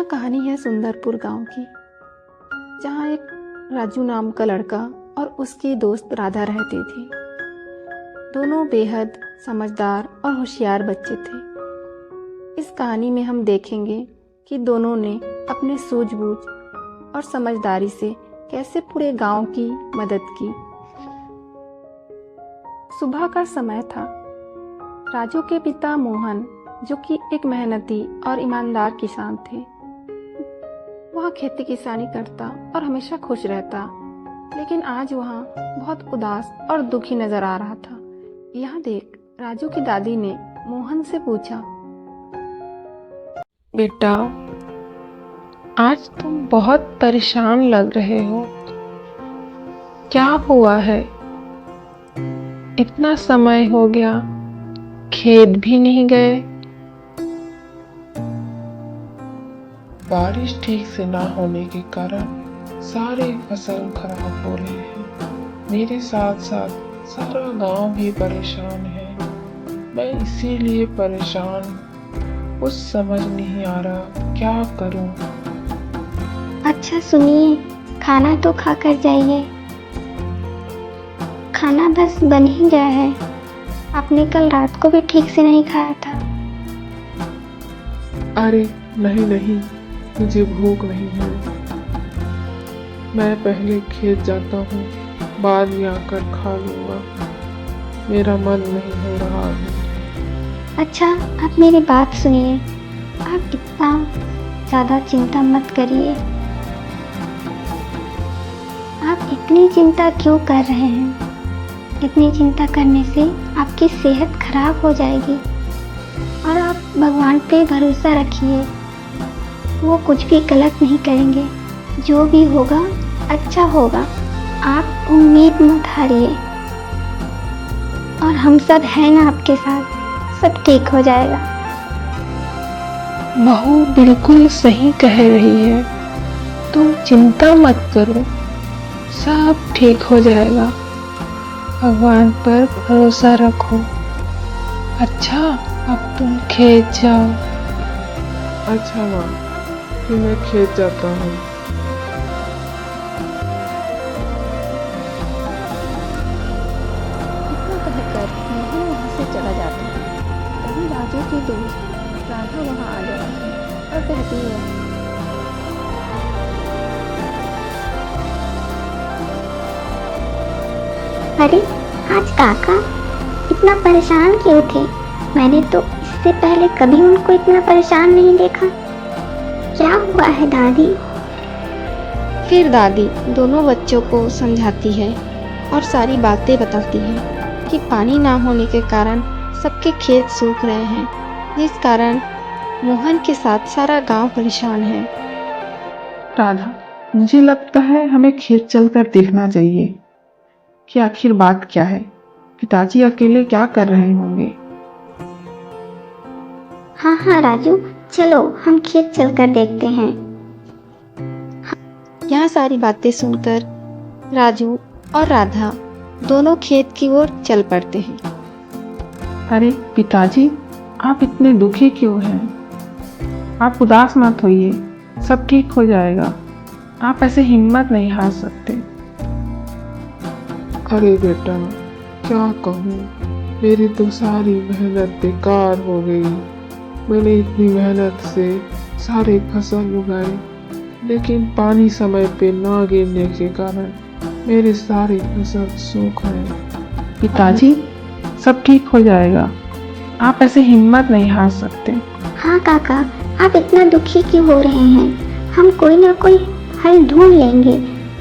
कहानी है सुंदरपुर गांव की, जहां एक राजू नाम का लड़का और उसकी दोस्त राधा रहती थी। दोनों बेहद समझदार और होशियार बच्चे थे। इस कहानी में हम देखेंगे कि दोनों ने अपने सूझबूझ और समझदारी से कैसे पूरे गांव की मदद की। सुबह का समय था। राजू के पिता मोहन, जो कि एक मेहनती और ईमानदार किसान थे, वह खेती किसानी करता और हमेशा खुश रहता, लेकिन आज वह बहुत उदास और दुखी नजर आ रहा था। यह देख राजू की दादी ने मोहन से पूछा, बेटा, आज तुम बहुत परेशान लग रहे हो। क्या हुआ है? इतना समय हो गया, खेत भी नहीं गए। बारिश ठीक से ना होने के कारण सारे फसल खराब हो रहे हैं। मेरे साथ साथ सारा गांव भी परेशान है। मैं इसीलिए परेशान, कुछ समझ नहीं आ रहा क्या करूं। अच्छा सुनिए, खाना तो खा कर जाइए। खाना बस बन ही गया है। आपने कल रात को भी ठीक से नहीं खाया था। अरे नहीं नहीं, मुझे भूख नहीं है। मैं पहले खेत जाता हूँ, बाद में आकर खा लूंगा। मेरा मन नहीं हो रहा है। अच्छा, आप मेरी बात सुनिए। आप इतना ज़्यादा चिंता मत करिए। आप इतनी चिंता क्यों कर रहे हैं? इतनी चिंता करने से आपकी सेहत खराब हो जाएगी। और आप भगवान पे भरोसा रखिए, वो कुछ भी गलत नहीं करेंगे। जो भी होगा अच्छा होगा। आप उम्मीद मत हारिए, और हम सब हैं ना आपके साथ। सब ठीक हो जाएगा। बहू बिल्कुल सही कह रही है। तुम चिंता मत करो, सब ठीक हो जाएगा। भगवान पर भरोसा रखो। अच्छा, अब तुम खेत जाओ। अच्छा माँ, फिर मैं खेत जाता हूँ। इतना कहकर मोहन वहाँ से चला जाता है। तभी राजू की दोस्त राधा वहाँ आ जाती है और कहती है, अरे आज काका इतना परेशान क्यों थे? मैंने तो इससे पहले कभी उनको इतना परेशान नहीं देखा। क्या हुआ है दादी? फिर दादी दोनों बच्चों को समझाती है और सारी बातें बताती है कि पानी ना होने के कारण सबके खेत सूख रहे हैं, जिस कारण मोहन के साथ सारा गांव परेशान है। राधा, मुझे लगता है हमें खेत चलकर देखना चाहिए कि आखिर बात क्या है। पिताजी अकेले क्या कर रहे होंगे। हाँ हाँ राजू, चलो हम खेत चलकर देखते हैं। यह सारी बातें सुनकर राजू और राधा दोनों खेत की ओर चल पड़ते हैं। अरे पिताजी, आप इतने दुखी क्यों हैं? आप उदास मत होइए, सब ठीक हो जाएगा। आप ऐसे हिम्मत नहीं हार सकते। अरे बेटा, क्या कहूँ, मेरी तो सारी मेहनत बेकार हो गई। मैंने इतनी मेहनत से सारे फसल उगाए, लेकिन पानी समय पे ना गिरने के कारण मेरे सारे फसल सूख गए। पिताजी, सब ठीक हो जाएगा। आप ऐसे हिम्मत नहीं हार सकते। हाँ काका, आप इतना दुखी क्यों हो रहे हैं? हम कोई ना कोई हल ढूंढ लेंगे,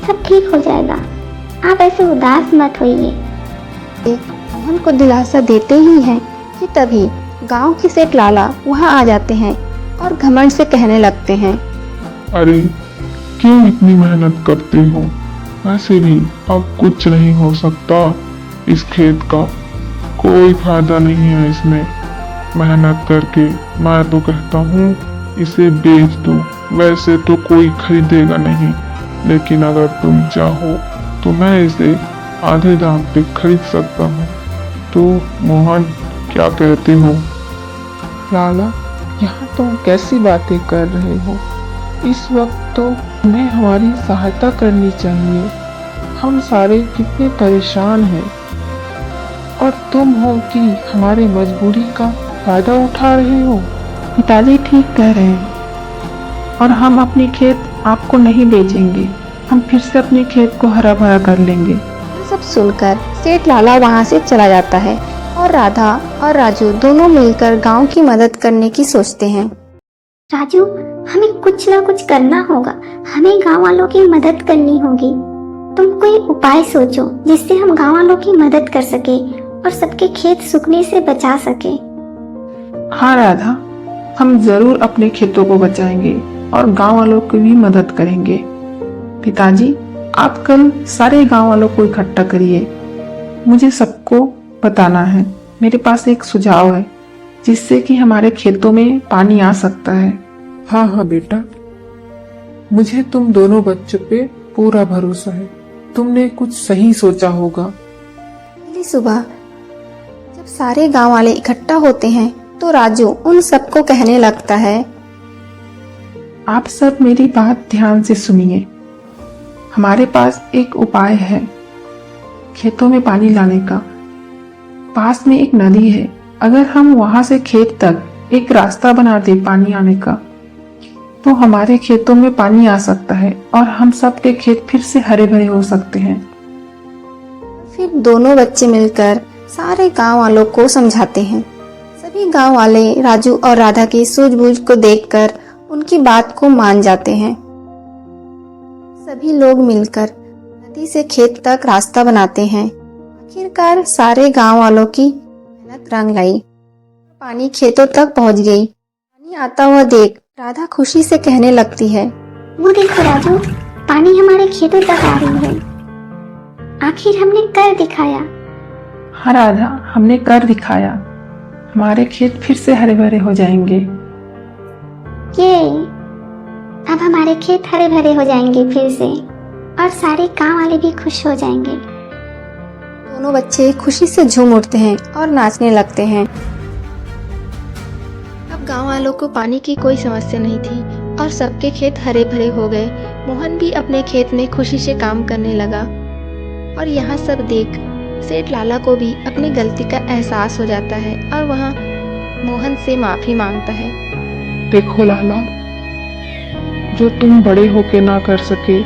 सब ठीक हो जाएगा। आप ऐसे उदास मत होइए। मोहन को दिलासा देते ही हैं कि तभी गांव के सेठ लाला वहां आ जाते हैं और घमंड से कहने लगते हैं, अरे क्यों इतनी मेहनत करते हो? वैसे भी अब कुछ नहीं हो सकता। इस खेत का कोई फायदा नहीं है इसमें मेहनत करके। मैं तो कहता हूँ इसे बेच दो। वैसे तो कोई खरीदेगा नहीं, लेकिन अगर तुम चाहो तो मैं इसे आधे दाम पे खरीद सकता हूँ। तो मोहन, क्या कहते हो? लाला, यहाँ तुम कैसी बातें कर रहे हो? इस वक्त तो तुम्हें हमारी सहायता करनी चाहिए। हम सारे कितने परेशान हैं और तुम हो कि हमारी मजबूरी का फायदा उठा रहे हो। पिताजी ठीक कह रहे हैं और हम अपनी खेत आपको नहीं बेचेंगे। हम फिर से अपने खेत को हरा भरा कर लेंगे। ये सब सुनकर सेठ लाला वहाँ से चला जाता है और राधा और राजू दोनों मिलकर गांव की मदद करने की सोचते हैं। राजू, हमें कुछ ना कुछ करना होगा। हमें गांव वालों की मदद करनी होगी। तुम कोई उपाय सोचो जिससे हम गांव वालों की मदद कर सके और सबके खेत सूखने से बचा सके। हाँ राधा, हम जरूर अपने खेतों को बचाएंगे और गांव वालों की भी मदद करेंगे। पिताजी, आप कल सारे गांव वालों को इकट्ठा करिए। मुझे सबको बताना है। मेरे पास एक सुझाव है जिससे कि हमारे खेतों में पानी आ सकता है। हाँ हाँ बेटा, मुझे तुम दोनों बच्चों पे पूरा भरोसा है। तुमने कुछ सही सोचा होगा। अगली सुबह जब सारे गांव वाले इकट्ठा होते हैं तो राजू उन सबको कहने लगता है, आप सब मेरी बात ध्यान से सुनिए। हमारे पास एक उपाय है खेतों में पानी लाने का। पास में एक नदी है। अगर हम वहां से खेत तक एक रास्ता बना दे पानी आने का, तो हमारे खेतों में पानी आ सकता है और हम सब के खेत फिर से हरे भरे हो सकते हैं। फिर दोनों बच्चे मिलकर सारे गांव वालों को समझाते हैं। सभी गांव वाले राजू और राधा की सूझबूझ को देखकर उनकी बात को मान जाते हैं। सभी लोग मिलकर नदी से खेत तक रास्ता बनाते हैं। आखिरकार सारे गांव वालों की मेहनत रंग लाई। पानी खेतों तक पहुंच गई। पानी आता हुआ देख राधा खुशी से कहने लगती है, वो देखो राजू, पानी हमारे खेतों तक आ रही है। आखिर हमने कर दिखाया। हाँ राधा, हमने कर दिखाया। हमारे खेत फिर से हरे भरे हो जाएंगे। ये अब हमारे खेत हरे भरे हो जाएंगे फिर से, और सारे गांव वाले भी खुश हो जाएंगे। दोनों बच्चे खुशी से झूम उठते हैं और नाचने लगते हैं। अब गांव वालों को पानी की कोई समस्या नहीं थी और सबके खेत हरे भरे हो गए। मोहन भी अपने खेत में खुशी से काम करने लगा और यहाँ सब देख सेठ लाला को भी अपनी गलती का एहसास हो जाता है और वह मोहन से माफी मांगता है। देखो लाला, जो तुम बड़े होके ना कर सके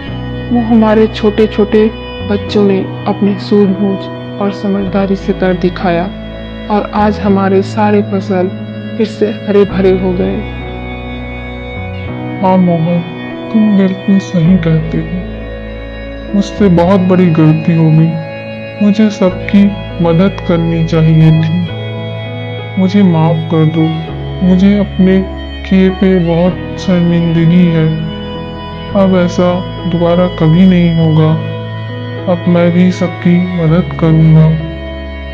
वो हमारे छोटे छोटे बच्चों ने अपनी सूझबूझ और समझदारी से कर दिखाया और आज हमारे सारे फसल फिर से हरे भरे हो गए। हाँ मोहन, तुम बिल्कुल सही कहते हो। मुझसे बहुत बड़ी गलती हो गई। मुझे सबकी मदद करनी चाहिए थी। मुझे माफ कर दो। मुझे अपने किए पे बहुत शर्मिंदगी है। अब ऐसा दोबारा कभी नहीं होगा। अब मैं भी सबकी मदद करूँगा।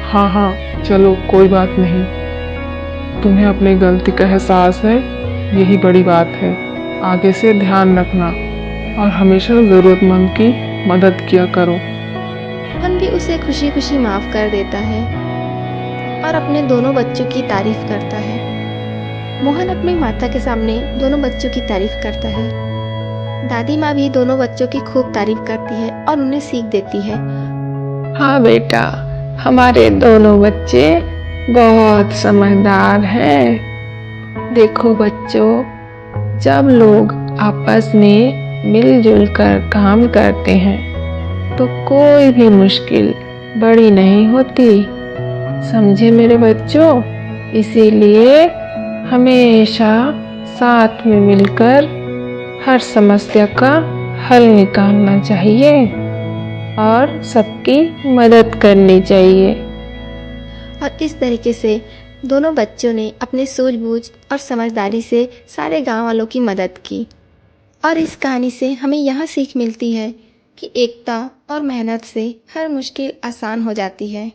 हाँ हाँ, चलो कोई बात नहीं। तुम्हें अपनी गलती का एहसास है, यही बड़ी बात है। आगे से ध्यान रखना और हमेशा ज़रूरतमंद की मदद किया करो। मोहन भी उसे खुशी खुशी माफ कर देता है और अपने दोनों बच्चों की तारीफ करता है। मोहन अपनी माता के सामने दोनों बच्चों की तारीफ करता है। दादी माँ भी दोनों बच्चों की खूब तारीफ करती है और उन्हें सीख देती है। हाँ बेटा, हमारे दोनों बच्चे बहुत समझदार हैं। देखो बच्चों, जब लोग आपस में मिलजुल कर काम करते हैं तो कोई भी मुश्किल बड़ी नहीं होती। समझे मेरे बच्चों? इसीलिए हमेशा साथ में मिलकर हर समस्या का हल निकालना चाहिए और सबकी मदद करनी चाहिए। और इस तरीके से दोनों बच्चों ने अपने सूझबूझ और समझदारी से सारे गांव वालों की मदद की। और इस कहानी से हमें यह सीख मिलती है कि एकता और मेहनत से हर मुश्किल आसान हो जाती है।